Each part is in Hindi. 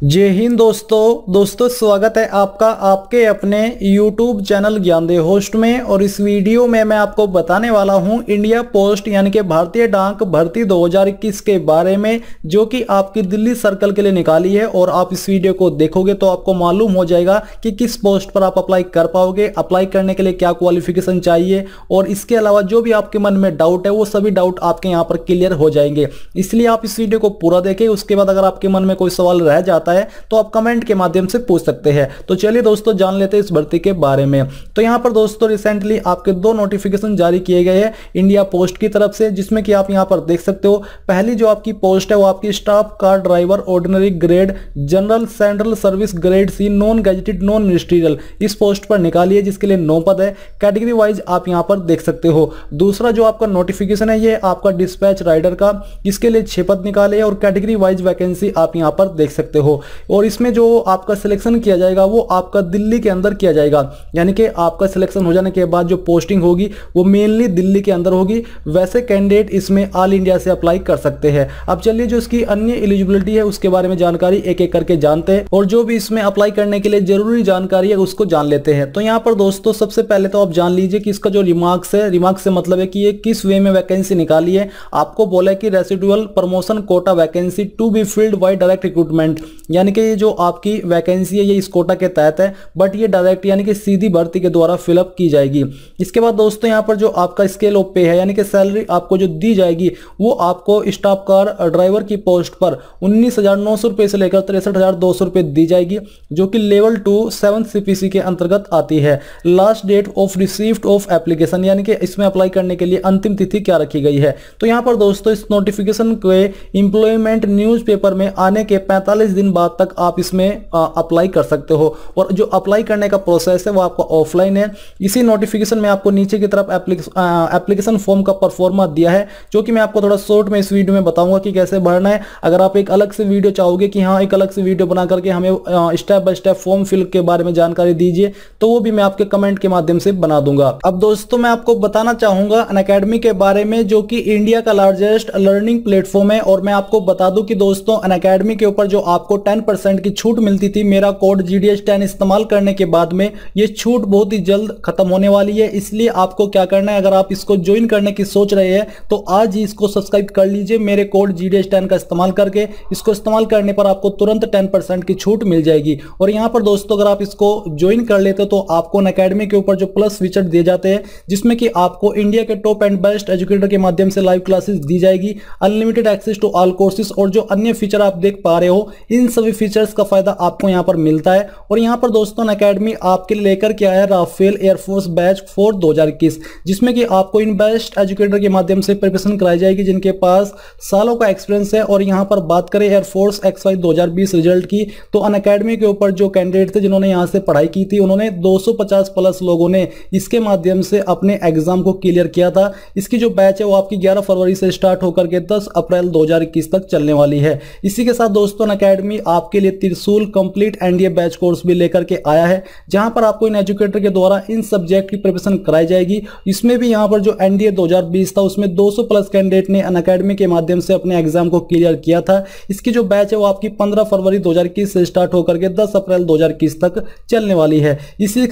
जय हिंद दोस्तों स्वागत है आपका आपके अपने YouTube चैनल ज्ञानदेह होस्ट में। और इस वीडियो में मैं आपको बताने वाला हूं इंडिया पोस्ट यानी कि भारतीय डाक भर्ती 2021 के बारे में, जो कि आपकी दिल्ली सर्कल के लिए निकाली है। और आप इस वीडियो को देखोगे तो आपको मालूम हो जाएगा कि किस पोस्ट पर आप अप्लाई कर पाओगे, अप्लाई करने के लिए क्या क्वालिफिकेशन चाहिए, और इसके अलावा जो भी आपके मन में डाउट है वो सभी डाउट आपके यहाँ पर क्लियर हो जाएंगे। इसलिए आप इस वीडियो को पूरा देखें। उसके बाद अगर आपके मन में कोई सवाल रह जाता है तो आप कमेंट के माध्यम से पूछ सकते हैं। तो चलिए दोस्तों जान लेते हैं इस भर्ती के बारे में। तो यहाँ पर दोस्तों रिसेंटली आपके दो नोटिफिकेशन जारी किए गए हैं इंडिया पोस्ट की तरफ से, जिसमें कि आप यहाँ पर देख सकते हो। पहली जो आपकी पोस्ट है वो आपकी staff car driver ordinary grade general central service grade C non gazetted non ministerial, इस पोस्ट पर निकाली है, जिसके लिए 9 पद है। कैटेगरी वाइज आप यहाँ पर देख सकते हो। दूसरा जो आपका नोटिफिकेशन है ये आपका डिस्पैच राइडर का, इसके लिए 6 पद निकाले हैं और कैटेगरी वाइज वैकेंसी आप यहाँ पर देख सकते हो। और इसमें जो आपका सिलेक्शन किया जाएगा वो आपका दिल्ली के अंदर किया जाएगा, यानी कि आपका सिलेक्शन हो जाने के बाद जो पोस्टिंग होगी वो मेनली दिल्ली के अंदर होगी। वैसे कैंडिडेट इसमें ऑल इंडिया से अप्लाई कर सकते हैं। अब चलिए जो इसकी अन्य एलिजिबिलिटी है उसके बारे में जानकारी एक एक करके जानते हैं, और जो भी इसमें अप्लाई करने के लिए जरूरी जानकारी है उसको जान लेते हैं। तो यहाँ पर दोस्तों सबसे पहले तो आप जान लीजिए कि इसका जो रिमार्क्स है, रिमार्क्स से मतलब है कि ये किस वे में वैकेंसी निकाली है। आपको बोला है कि residual promotion quota vacancy to be filled by direct recruitment, यानी कि ये जो आपकी वैकेंसी है ये इस कोटा के तहत है, बट ये डायरेक्ट यानी कि सीधी भर्ती के द्वारा फिलअप की जाएगी। इसके बाद दोस्तों यहाँ पर जो आपका स्केल ऑफ पे है, यानी कि सैलरी आपको जो दी जाएगी वो आपको स्टाफ कार ड्राइवर की पोस्ट पर 19,900 रुपये से लेकर 63,200 रुपये दी जाएगी, जो कि लेवल 2 7 CPC के अंतर्गत आती है। Last date of received of application, यानी कि इसमें अप्लाई करने के लिए अंतिम तिथि क्या रखी गई है। तो यहाँ पर दोस्तों इस नोटिफिकेशन के एम्प्लॉयमेंट न्यूज़पेपर में आने के 45 दिन बाद तक आप इसमें अप्लाई कर सकते हो। और जो अप्लाई करने का प्रोसेस है वो आपका ऑफलाइन है। इसी नोटिफिकेशन में आपको नीचे की तरफ एप्लीकेशन फॉर्म का परफॉर्मा दिया है, जो कि मैं आपको थोड़ा शॉर्ट में इस वीडियो में बताऊंगा कि कैसे भरना है। अगर आप एक अलग से वीडियो चाहोगे कि हाँ एक अलग से वीडियो बना करके हमें step by step form fill के बारे में जानकारी दीजिए, तो वो भी मैं आपके कमेंट के माध्यम से बना दूंगा। अब दोस्तों मैं आपको बताना चाहूंगा अनअकैडमी के बारे में, जो कि इंडिया का लार्जेस्ट लर्निंग प्लेटफॉर्म है। और मैं आपको बता दूं कि दोस्तों अनअकैडमी के ऊपर जो आपको 10% की छूट मिलती थी मेरा कोड GDS10 इस्तेमाल करने के बाद में, ये छूट बहुत ही जल्द खत्म होने वाली है। इसलिए आपको क्या करना है, अगर आप इसको ज्वाइन करने की सोच रहे हैं तो आज ही इसको सब्सक्राइब कर लीजिए मेरे कोड GDS10 का इस्तेमाल करके। इसको इस्तेमाल करने पर आपको तुरंत 10% की छूट मिल जाएगी। और यहाँ पर दोस्तों अगर आप इसको ज्वाइन कर लेते हो तो आपको अनअकैडमी के ऊपर जो प्लस फीचर दिए जाते हैं, जिसमें कि आपको इंडिया के टॉप एंड बेस्ट एजुकेटर के माध्यम से लाइव क्लासेस दी जाएगी, unlimited access to all courses, और जो अन्य फीचर आप देख पा रहे हो इन सभी फीचर्स का फायदा आपको यहाँ पर मिलता है। और यहाँ पर दोस्तों अनअकैडमी आपके लिए लेकर के आया है राफेल एयरफोर्स बैच 4 2021, जिसमें कि आपको इन बेस्ट एजुकेटर के माध्यम से प्रिपरेशन कराई जाएगी जिनके पास सालों का एक्सपीरियंस है। और यहाँ पर बात करें एयरफोर्स XY 2020 रिजल्ट की, तो अनअकैडमी के ऊपर जो कैंडिडेट थे जिन्होंने यहाँ से पढ़ाई की थी, उन्होंने 250 प्लस लोगों ने इसके माध्यम से अपने एग्जाम को क्लियर किया था। इसकी जो बैच है वो आपकी 11 फरवरी से स्टार्ट होकर के 10 अप्रैल 2021 तक चलने वाली है। इसी के साथ दोस्तों अनअकैडमी आपके लिए त्रिशूल कंप्लीट NDA बैच कोर्स भी लेकर के आया है, जहां पर आपको इन एजुकेटर के द्वारा इन सब्जेक्ट की प्रिपरेशन कराई जाएगी। इसमें भी यहां पर जो NDA 2020 था उसमें 200 प्लस कैंडिडेट ने अनअकैडमी के माध्यम से अपने एग्जाम को क्लियर किया था। इसकी जो बैच है वो आपकी 15 फरवरी 2021 से स्टार्ट होकर के 10 अप्रैल 2021 तक चलने वाली है। इसी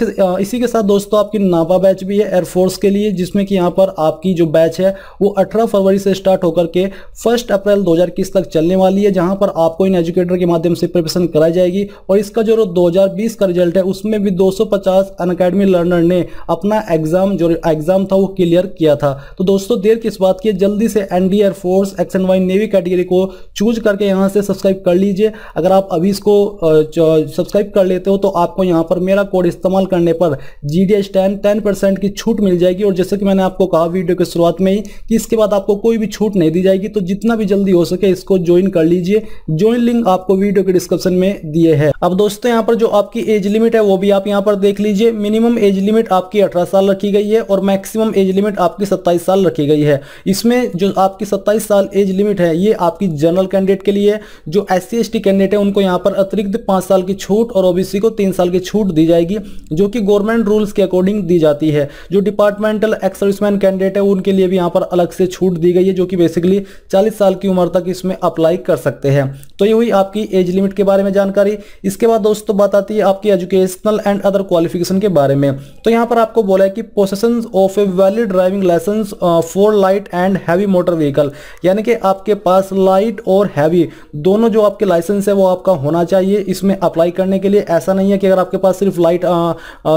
के साथ दोस्तों आपकी नापा बैच भी है एयरफोर्स के लिए, जिसमें कि यहाँ पर आपकी जो बैच है वो 18 फरवरी से स्टार्ट होकर के 1 अप्रैल 2021 तक चलने वाली है, जहां पर आपको इन एजुकेटर के माध्यम से प्रिपरेशन कराई जाएगी। और इसका जो 2020 का रिजल्ट है उसमें भी 250 अनअकैडमी लर्नर ने अपना एग्जाम था वो क्लियर किया था। तो दोस्तों देर किस बात की, जल्दी से ND air force XNY navy category को चूज करके यहाँ से सब्सक्राइब कर लीजिए। अगर आप अभी इसको सब्सक्राइब कर लेते हो तो आपको यहाँ पर मेरा कोड इस्तेमाल करने पर GDS10 10% की छूट मिल जाएगी। और जैसे कि मैंने आपको कहा वीडियो के शुरुआत में ही कि इसके बाद आपको कोई भी छूट नहीं दी जाएगी, तो जितना भी जल्दी हो सके इसको ज्वाइन कर लीजिए। ज्वाइन लिंक आपको वीडियो के डिस्क्रिप्शन में दिए है। अब दोस्तों यहाँ पर जो आपकी एज लिमिट है वो भी आप यहाँ पर देख लीजिए। मिनिमम एज लिमिट आपकी 18 साल रखी गई है और मैक्सिमम एज लिमिट आपकी 27 साल रखी गई है। इसमें जो आपकी 27 साल एज लिमिट है ये आपकी जनरल कैंडिडेट के लिए। जो SC ST कैंडिडेट है उनको यहाँ पर अतिरिक्त 5 साल की छूट और OBC को 3 साल की छूट दी जाएगी, जो कि गवर्नमेंट रूल्स के अकॉर्डिंग दी जाती है। जो डिपार्टमेंटल एक्स सर्विसमैन कैंडिडेट है उनके लिए भी यहाँ पर अलग से छूट दी गई है, जो कि बेसिकली 40 साल की उम्र तक इसमें अप्लाई कर सकते हैं। तो ये हुई आपकी एज लिमिट के बारे में जानकारी। इसके बाद दोस्तों बात आती है आपकी एजुकेशनल एंड अदर क्वालिफिकेशन के बारे में। तो यहाँ पर आपको बोला है कि possession of a valid driving licence for light and heavy motor vehicle, यानी कि आपके पास लाइट और हैवी दोनों जो आपके लाइसेंस है वो आपका होना चाहिए इसमें अप्लाई करने के लिए। ऐसा नहीं है कि अगर आपके पास सिर्फ लाइट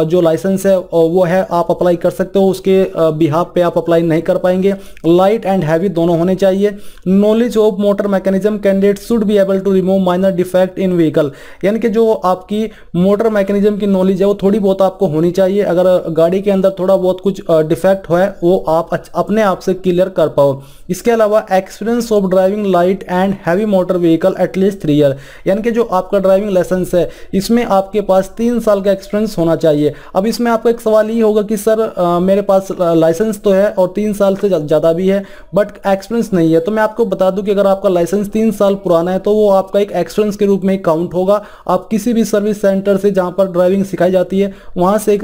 जो लाइसेंस है वो है आप अप्लाई कर सकते हो, उसके बिहाफ पे आप अप्लाई नहीं कर पाएंगे। लाइट एंड हैवी दोनों होने चाहिए। Knowledge of motor mechanism candidate should be able to remove minor defect in vehicle, यानी कि जो आपकी मोटर मैकेनिज्म की नॉलेज है वो थोड़ी बहुत आपको होनी चाहिए। अगर गाड़ी के अंदर थोड़ा बहुत कुछ डिफेक्ट है वो आप अपने आप से क्लियर कर पाओ। इसके अलावा experience of driving light and heavy motor vehicle at least 3 year, यानी कि जो आपका ड्राइविंग लाइसेंस है इसमें आपके पास 3 साल का एक्सपीरियंस होना चाहिए। अब इसमें आपका एक सवाल ये होगा कि सर मेरे पास लाइसेंस तो है और 3 साल से ज़्यादा भी है बट एक्सपीरियंस नहीं है। तो मैं आपको बता दूं कि अगर आपका लाइसेंस 3 साल पुराना है तो वो आपका एक एक्सपीरियंस के रूप में काउंट होगा। आप किसी भी सर्विस सेंटर से जहां पर ड्राइविंग सिखाई जाती है वहां से एक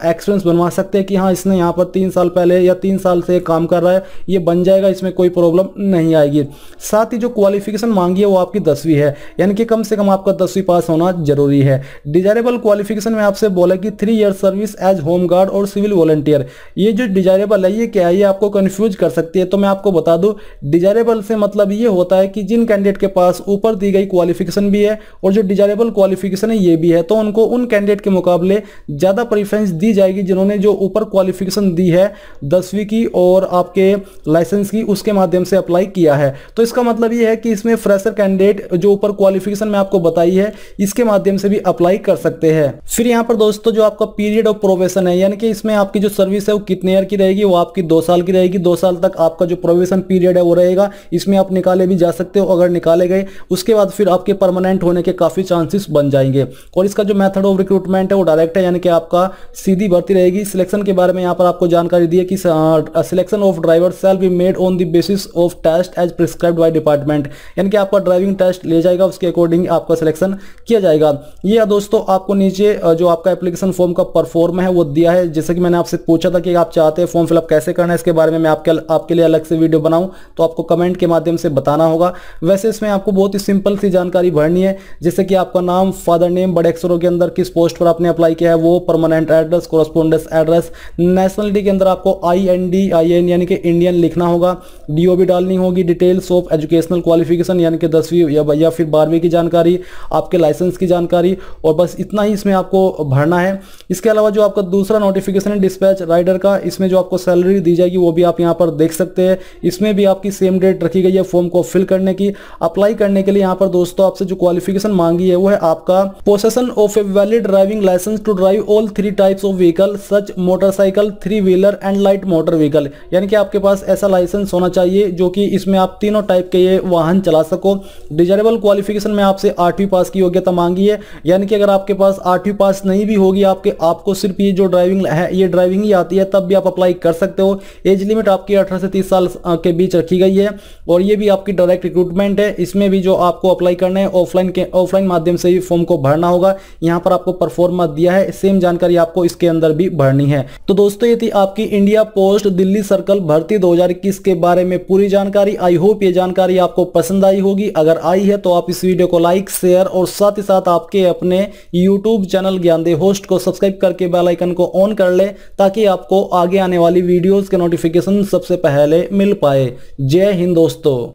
एक्सपीरियंस बनवा सकते हैं कि हाँ इसने यहाँ पर 3 साल पहले या 3 साल से काम कर रहा है, ये बन जाएगा, इसमें कोई प्रॉब्लम नहीं आएगी। साथ ही जो क्वालिफिकेशन मांगी है वो आपकी 10वीं है, यानी कि कम से कम आपका 10वीं पास होना जरूरी है। डिजायरेबल क्वालिफिकेशन में आपसे बोला कि 3 year service age home guard और सिविल वॉलंटियर। ये जो डिजायरेबल है ये क्या है, ये आपको कंफ्यूज कर सकती है। तो मैं आपको बता दूं डिजायरेबल से मतलब ये होता है कि जिन कैंडिडेट के पास ऊपर दी गई क्वालिफिकेशन भी है और जो डिजायरेबल क्वालिफिकेशन है ये भी है, तो उनको उन कैंडिडेट के मुकाबले ज्यादा प्रेफरेंस दी जाएगी जिन्होंने जो ऊपर क्वालिफिकेशन दी है 10वीं की और आपके लाइसेंस की उसके माध्यम से अप्लाई किया है। तो इसका मतलब ये है कि इसमें फ्रेशर कैंडिडेट जो ऊपर क्वालिफिकेशन में आपको बताई है इसके माध्यम से भी अप्लाई कर सकते हैं। फिर यहाँ पर दोस्तों जो आपका पीरियड ऑफ प्रोबेशन है, यानी कि इसमें आपकी जो सर्विस है वो कितने ईयर की रहेगी, वो आपकी 2 साल की रहेगी। 2 साल तक आपका जो प्रोबेशन पीरियड है वो रहेगा, इसमें आप निकाले भी जा सकते हो। अगर निकाले गए उसके बाद फिर आपके परमानेंट होने के काफी चांसेस बन जाएंगे। और इसका जो मेथड ऑफ रिक्रूटमेंट है वो डायरेक्ट है, यानी कि आपका सीधी भर्ती रहेगी। सिलेक्शन के बारे में यहाँ पर आपको जानकारी दी है कि selection of driver shall be made on the basis of test as prescribed by department, यानी कि आपका ड्राइविंग टेस्ट ले जाएगा, उसके अकॉर्डिंग आपका सिलेक्शन किया जाएगा। ये दोस्तों आपको नीचे जो आपका एप्लीकेशन फॉर्म का परफॉर्म है वो दिया है। जैसे कि मैंने आपसे पूछा था कि आप चाहते हैं फॉर्म फिलअप कैसे करना है, इसके बारे में मैं आपके लिए अलग से वीडियो बनाऊं तो आपको कमेंट के माध्यम से बताना होगा। वैसे इसमें आपको बहुत ही सिंपल सी जानकारी भरनी है, जैसे कि आपका नाम, फादर नेम बड़े अक्षरों के अंदर, किस पोस्ट पर आपने अप्लाई किया है वो, permanent address, correspondence address, nationality के अंदर आपको IND यानी कि इंडियन लिखना होगा, DOB डालनी होगी, डिटेल्स ऑफ एजुकेशनल क्वालिफिकेशन यानी कि 10वीं या फिर 12वीं की जानकारी, आपके लाइसेंस की जानकारी, और बस इतना ही इसमें आपको भरना है। इसके अलावा जो आपका दूसरा नोटिफिकेशन है डिस्पैच राइडर का, इसमें जो आपको सैलरी दी जाएगी वो भी आप यहाँ पर देख सकते हैं। इसमें भी आपकी सेम डेट रखी गई है फॉर्म को फिल करने की। अप्लाई करने के लिए यहाँ पर दोस्तों आपसे जो क्वालिफिकेशन मांगी है वो है आपका possession of a valid driving licence to drive all 3 types of vehicle such motorcycle, 3 wheeler and light motor vehicle, यानी कि आपके पास ऐसा लाइसेंस होना चाहिए जो कि इसमें आप तीनों टाइप के ये वाहन चला सको। डिजायरेबल क्वालिफिकेशन में आपसे 8वीं पास की योग्यता मांगी है, यानी कि अगर आपके पास 8वीं पास नहीं भी होगी आपको सिर्फ ये जो ड्राइविंग है ये ड्राइविंग ही आती है तब भी आप अप्लाई कर सकते हो। एज लिमिट आपकी 18 से 30 साल के बीच रखी गई है और ये भी आपकी डायरेक्ट रिक्रूटमेंट है। इसमें भी जो आपको अप्लाई करना है ऑफलाइन माध्यम से ही फॉर्म को भरना होगा। यहाँ पर आपको परफॉर्मा दिया है, सेम जानकारी आपको इसके अंदर भी भरनी है। तो दोस्तों ये थी आपकी इंडिया पोस्ट दिल्ली सर्कल भर्ती 2021 के बारे में पूरी जानकारी। आई होप ये जानकारी आपको पसंद आई होगी। अगर आई है तो आप इस वीडियो को लाइक, शेयर और साथ ही साथ आपके अपने यूट्यूब चैनल ज्ञानदे होस्ट को सब्सक्राइब करके बेल आइकन को ऑन कर ले ताकि आपको आगे आने वाली वीडियोस के नोटिफिकेशन सबसे पहले मिल पाए। जय हिंद दोस्तों।